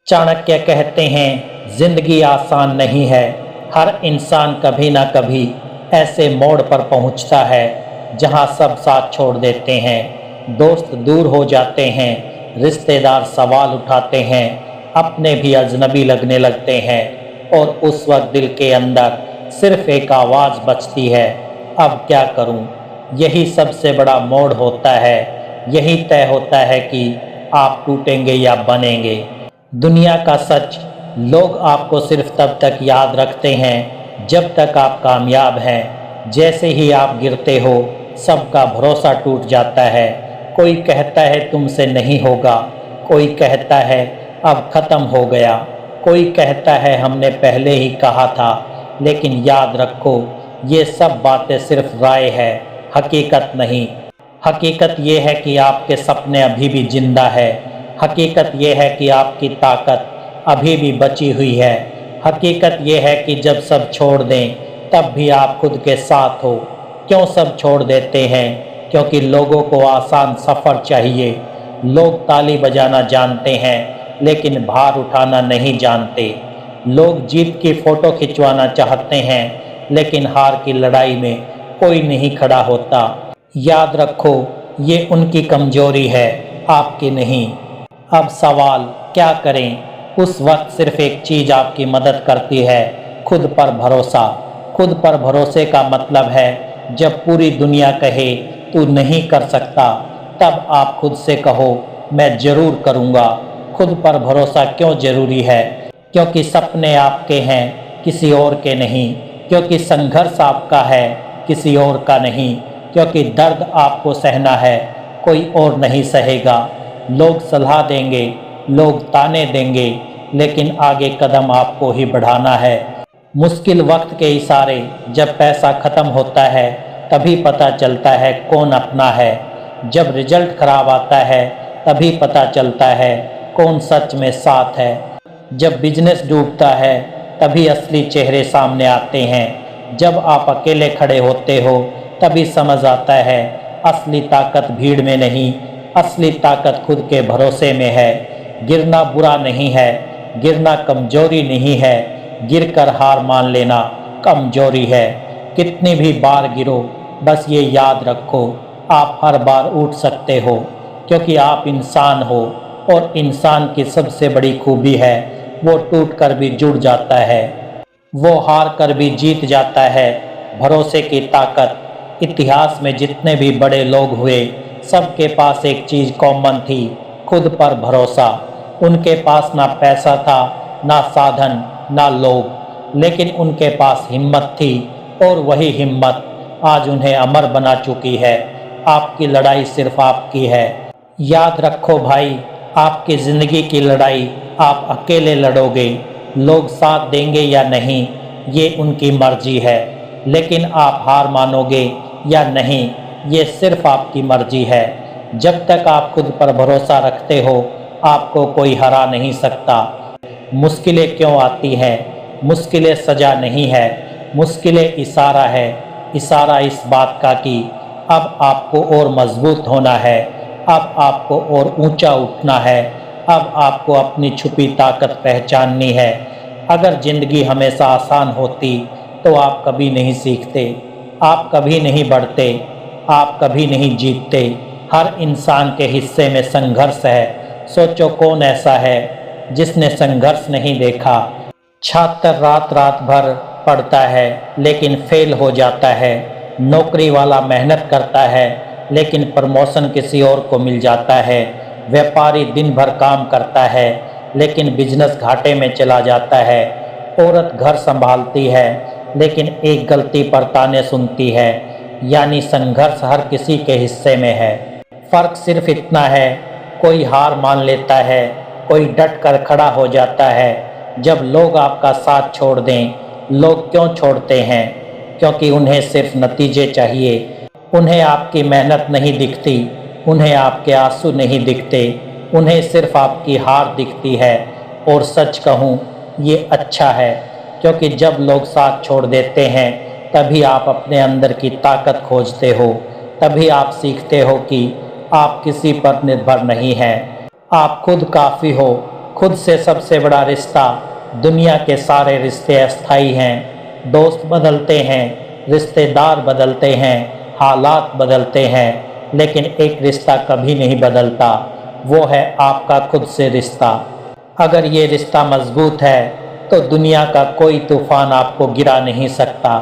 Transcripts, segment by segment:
चाणक्य कहते हैं, जिंदगी आसान नहीं है। हर इंसान कभी ना कभी ऐसे मोड़ पर पहुंचता है जहां सब साथ छोड़ देते हैं, दोस्त दूर हो जाते हैं, रिश्तेदार सवाल उठाते हैं, अपने भी अजनबी लगने लगते हैं और उस वक्त दिल के अंदर सिर्फ एक आवाज़ बचती है, अब क्या करूं। यही सबसे बड़ा मोड़ होता है। यही तय होता है कि आप टूटेंगे या बनेंगे। दुनिया का सच, लोग आपको सिर्फ तब तक याद रखते हैं जब तक आप कामयाब हैं। जैसे ही आप गिरते हो, सबका भरोसा टूट जाता है। कोई कहता है तुमसे नहीं होगा, कोई कहता है अब ख़त्म हो गया, कोई कहता है हमने पहले ही कहा था। लेकिन याद रखो, ये सब बातें सिर्फ राय है, हकीकत नहीं। हकीकत ये है कि आपके सपने अभी भी जिंदा है। हकीकत यह है कि आपकी ताकत अभी भी बची हुई है। हकीकत यह है कि जब सब छोड़ दें तब भी आप खुद के साथ हो। क्यों सब छोड़ देते हैं? क्योंकि लोगों को आसान सफ़र चाहिए। लोग ताली बजाना जानते हैं लेकिन भार उठाना नहीं जानते। लोग जीत की फ़ोटो खिंचवाना चाहते हैं लेकिन हार की लड़ाई में कोई नहीं खड़ा होता। याद रखो, ये उनकी कमजोरी है, आपकी नहीं। अब सवाल क्या करें? उस वक्त सिर्फ एक चीज़ आपकी मदद करती है, खुद पर भरोसा। खुद पर भरोसे का मतलब है जब पूरी दुनिया कहे तू नहीं कर सकता, तब आप खुद से कहो मैं ज़रूर करूँगा। खुद पर भरोसा क्यों ज़रूरी है? क्योंकि सपने आपके हैं, किसी और के नहीं। क्योंकि संघर्ष आपका है, किसी और का नहीं। क्योंकि दर्द आपको सहना है, कोई और नहीं सहेगा। लोग सलाह देंगे, लोग ताने देंगे, लेकिन आगे कदम आपको ही बढ़ाना है। मुश्किल वक्त के इशारे, जब पैसा ख़त्म होता है तभी पता चलता है कौन अपना है। जब रिजल्ट खराब आता है तभी पता चलता है कौन सच में साथ है। जब बिजनेस डूबता है तभी असली चेहरे सामने आते हैं। जब आप अकेले खड़े होते हो तभी समझ आता है असली ताकत भीड़ में नहीं, असली ताकत खुद के भरोसे में है। गिरना बुरा नहीं है, गिरना कमजोरी नहीं है, गिरकर हार मान लेना कमजोरी है। कितनी भी बार गिरो, बस ये याद रखो, आप हर बार उठ सकते हो, क्योंकि आप इंसान हो और इंसान की सबसे बड़ी खूबी है वो टूट कर भी जुड़ जाता है, वो हार कर भी जीत जाता है। भरोसे की ताकत। इतिहास में जितने भी बड़े लोग हुए, सबके पास एक चीज़ कॉमन थी, खुद पर भरोसा। उनके पास ना पैसा था, ना साधन, ना लोग, लेकिन उनके पास हिम्मत थी और वही हिम्मत आज उन्हें अमर बना चुकी है। आपकी लड़ाई सिर्फ आपकी है। याद रखो भाई, आपकी ज़िंदगी की लड़ाई आप अकेले लड़ोगे। लोग साथ देंगे या नहीं, ये उनकी मर्जी है, लेकिन आप हार मानोगे या नहीं, ये सिर्फ आपकी मर्जी है। जब तक आप खुद पर भरोसा रखते हो, आपको कोई हरा नहीं सकता। मुश्किलें क्यों आती हैं? मुश्किलें सज़ा नहीं है, मुश्किलें इशारा है। इशारा इस बात का कि अब आपको और मजबूत होना है, अब आपको और ऊंचा उठना है, अब आपको अपनी छुपी ताकत पहचाननी है। अगर ज़िंदगी हमेशा आसान होती तो आप कभी नहीं सीखते, आप कभी नहीं बढ़ते, आप कभी नहीं जीतते। हर इंसान के हिस्से में संघर्ष है। सोचो कौन ऐसा है जिसने संघर्ष नहीं देखा। छात्र रात रात भर पढ़ता है लेकिन फेल हो जाता है। नौकरी वाला मेहनत करता है लेकिन प्रमोशन किसी और को मिल जाता है। व्यापारी दिन भर काम करता है लेकिन बिजनेस घाटे में चला जाता है। औरत घर संभालती है लेकिन एक गलती पर ताने सुनती है। यानी संघर्ष हर किसी के हिस्से में है। फ़र्क सिर्फ इतना है, कोई हार मान लेता है, कोई डट कर खड़ा हो जाता है। जब लोग आपका साथ छोड़ दें, लोग क्यों छोड़ते हैं? क्योंकि उन्हें सिर्फ नतीजे चाहिए। उन्हें आपकी मेहनत नहीं दिखती, उन्हें आपके आंसू नहीं दिखते, उन्हें सिर्फ आपकी हार दिखती है। और सच कहूँ, ये अच्छा है, क्योंकि जब लोग साथ छोड़ देते हैं तभी आप अपने अंदर की ताकत खोजते हो। तभी आप सीखते हो कि आप किसी पर निर्भर नहीं हैं, आप खुद काफ़ी हो। खुद से सबसे बड़ा रिश्ता। दुनिया के सारे रिश्ते अस्थाई हैं। दोस्त बदलते हैं, रिश्तेदार बदलते हैं, हालात बदलते हैं, लेकिन एक रिश्ता कभी नहीं बदलता, वो है आपका खुद से रिश्ता। अगर ये रिश्ता मजबूत है तो दुनिया का कोई तूफान आपको गिरा नहीं सकता।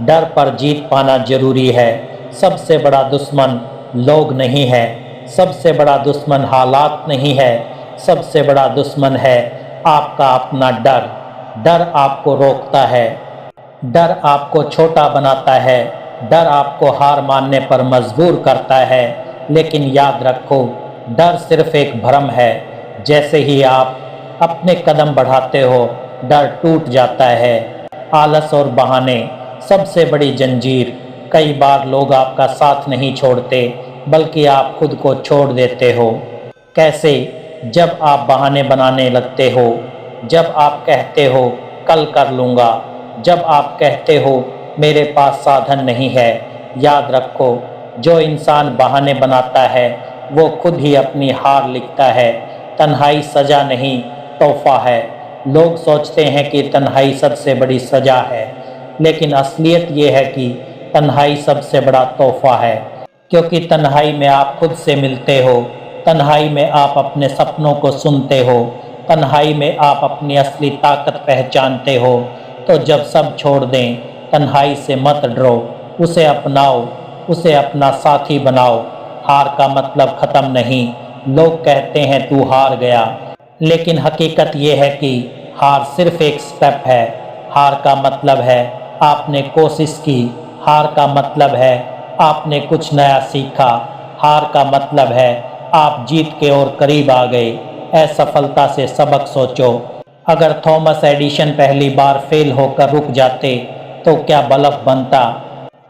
डर पर जीत पाना जरूरी है। सबसे बड़ा दुश्मन लोग नहीं है, सबसे बड़ा दुश्मन हालात नहीं है, सबसे बड़ा दुश्मन है आपका अपना डर। डर आपको रोकता है, डर आपको छोटा बनाता है, डर आपको हार मानने पर मजबूर करता है। लेकिन याद रखो, डर सिर्फ एक भ्रम है। जैसे ही आप अपने कदम बढ़ाते हो, डर टूट जाता है। आलस और बहाने सबसे बड़ी जंजीर। कई बार लोग आपका साथ नहीं छोड़ते, बल्कि आप खुद को छोड़ देते हो। कैसे? जब आप बहाने बनाने लगते हो, जब आप कहते हो कल कर लूँगा, जब आप कहते हो मेरे पास साधन नहीं है। याद रखो, जो इंसान बहाने बनाता है वो खुद ही अपनी हार लिखता है। तन्हाई सज़ा नहीं, तोहफा है। लोग सोचते हैं कि तन्हाई सबसे बड़ी सज़ा है, लेकिन असलियत ये है कि तन्हाई सबसे बड़ा तोहफा है। क्योंकि तन्हाई में आप खुद से मिलते हो, तन्हाई में आप अपने सपनों को सुनते हो, तन्हाई में आप अपनी असली ताकत पहचानते हो। तो जब सब छोड़ दें, तन्हाई से मत डरो, उसे अपनाओ, उसे अपना साथी बनाओ। हार का मतलब ख़त्म नहीं। लोग कहते हैं तू हार गया, लेकिन हकीकत ये है कि हार सिर्फ एक स्टेप है। हार का मतलब है आपने कोशिश की, हार का मतलब है आपने कुछ नया सीखा, हार का मतलब है आप जीत के और करीब आ गए। असफलता से सबक सोचो। अगर थॉमस एडिशन पहली बार फेल होकर रुक जाते तो क्या बल्ब बनता?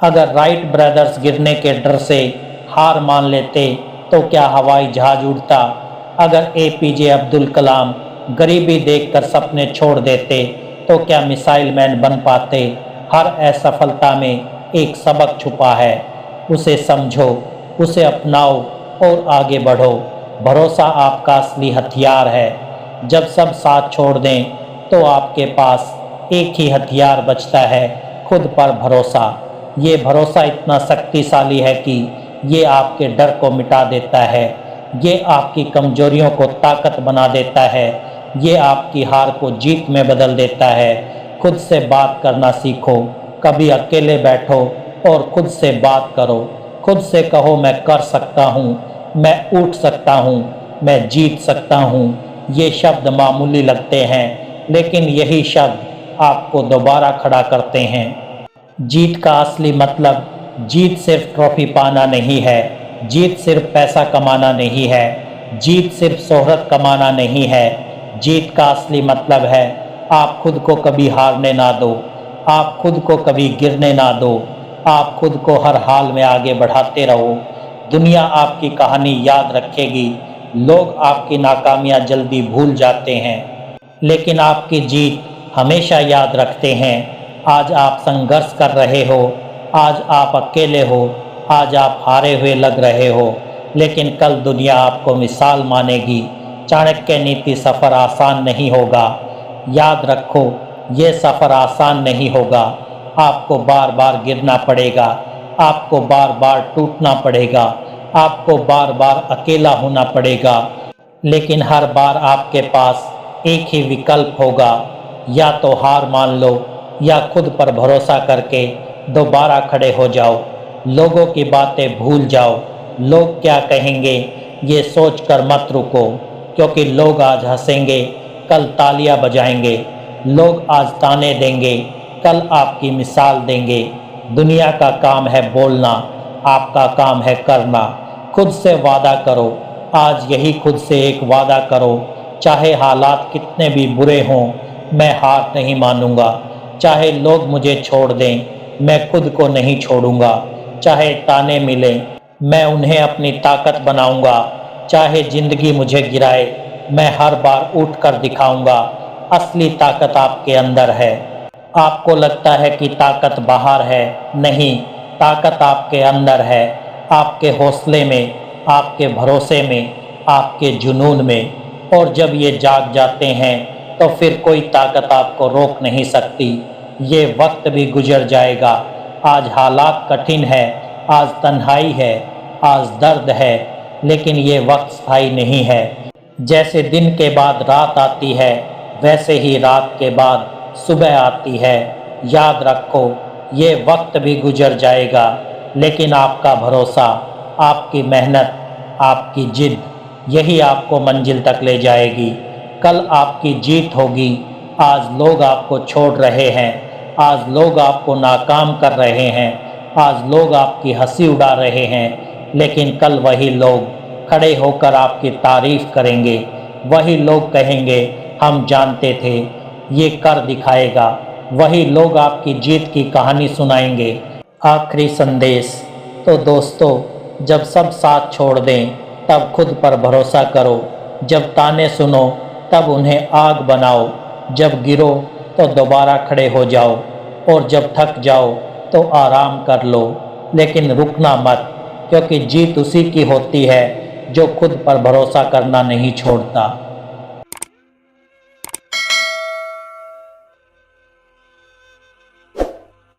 अगर राइट ब्रदर्स गिरने के डर से हार मान लेते तो क्या हवाई जहाज उड़ता? अगर एपीजे अब्दुल कलाम गरीबी देखकर सपने छोड़ देते तो क्या मिसाइल मैन बन पाते? हर असफलता में एक सबक छुपा है, उसे समझो, उसे अपनाओ और आगे बढ़ो। भरोसा आपका असली हथियार है। जब सब साथ छोड़ दें तो आपके पास एक ही हथियार बचता है, खुद पर भरोसा। ये भरोसा इतना शक्तिशाली है कि ये आपके डर को मिटा देता है, ये आपकी कमजोरियों को ताकत बना देता है, ये आपकी हार को जीत में बदल देता है। खुद से बात करना सीखो। कभी अकेले बैठो और खुद से बात करो। खुद से कहो मैं कर सकता हूँ, मैं उठ सकता हूँ, मैं जीत सकता हूँ। ये शब्द मामूली लगते हैं, लेकिन यही शब्द आपको दोबारा खड़ा करते हैं। जीत का असली मतलब जीत सिर्फ ट्रॉफी पाना नहीं है, जीत सिर्फ पैसा कमाना नहीं है, जीत सिर्फ शोहरत कमाना नहीं है। जीत का असली मतलब है आप खुद को कभी हारने ना दो, आप खुद को कभी गिरने ना दो, आप खुद को हर हाल में आगे बढ़ाते रहो। दुनिया आपकी कहानी याद रखेगी। लोग आपकी नाकामियां जल्दी भूल जाते हैं, लेकिन आपकी जीत हमेशा याद रखते हैं। आज आप संघर्ष कर रहे हो, आज आप अकेले हो, आज आप हारे हुए लग रहे हो, लेकिन कल दुनिया आपको मिसाल मानेगी। चाणक्य नीति सफ़र आसान नहीं होगा। याद रखो, ये सफ़र आसान नहीं होगा। आपको बार बार गिरना पड़ेगा, आपको बार बार टूटना पड़ेगा, आपको बार बार अकेला होना पड़ेगा, लेकिन हर बार आपके पास एक ही विकल्प होगा। या तो हार मान लो या खुद पर भरोसा करके दोबारा खड़े हो जाओ। लोगों की बातें भूल जाओ। लोग क्या कहेंगे ये सोचकर मत रुको, क्योंकि लोग आज हंसेंगे, कल तालियां बजाएंगे। लोग आज ताने देंगे, कल आपकी मिसाल देंगे। दुनिया का काम है बोलना, आपका काम है करना। खुद से वादा करो। आज यही खुद से एक वादा करो, चाहे हालात कितने भी बुरे हों, मैं हार नहीं मानूंगा। चाहे लोग मुझे छोड़ दें, मैं खुद को नहीं छोड़ूंगा। चाहे ताने मिलें, मैं उन्हें अपनी ताकत बनाऊंगा। चाहे ज़िंदगी मुझे गिराए, मैं हर बार उठ कर दिखाऊंगा। असली ताकत आपके अंदर है। आपको लगता है कि ताकत बाहर है, नहीं, ताकत आपके अंदर है। आपके हौसले में, आपके भरोसे में, आपके जुनून में। और जब ये जाग जाते हैं तो फिर कोई ताकत आपको रोक नहीं सकती। ये वक्त भी गुजर जाएगा। आज हालात कठिन है, आज तन्हाई है, आज दर्द है, लेकिन ये वक्त स्थायी नहीं है। जैसे दिन के बाद रात आती है, वैसे ही रात के बाद सुबह आती है। याद रखो, ये वक्त भी गुजर जाएगा, लेकिन आपका भरोसा, आपकी मेहनत, आपकी जिद, यही आपको मंजिल तक ले जाएगी। कल आपकी जीत होगी। आज लोग आपको छोड़ रहे हैं, आज लोग आपको नाकाम कर रहे हैं, आज लोग आपकी हंसी उड़ा रहे हैं, लेकिन कल वही लोग खड़े होकर आपकी तारीफ करेंगे। वही लोग कहेंगे, हम जानते थे, ये कर दिखाएगा। वही लोग आपकी जीत की कहानी सुनाएंगे। आखिरी संदेश। तो दोस्तों, जब सब साथ छोड़ दें तब खुद पर भरोसा करो। जब ताने सुनो तब उन्हें आग बनाओ। जब गिरो तो दोबारा खड़े हो जाओ, और जब थक जाओ तो आराम कर लो, लेकिन रुकना मत, क्योंकि जीत उसी की होती है जो खुद पर भरोसा करना नहीं छोड़ता।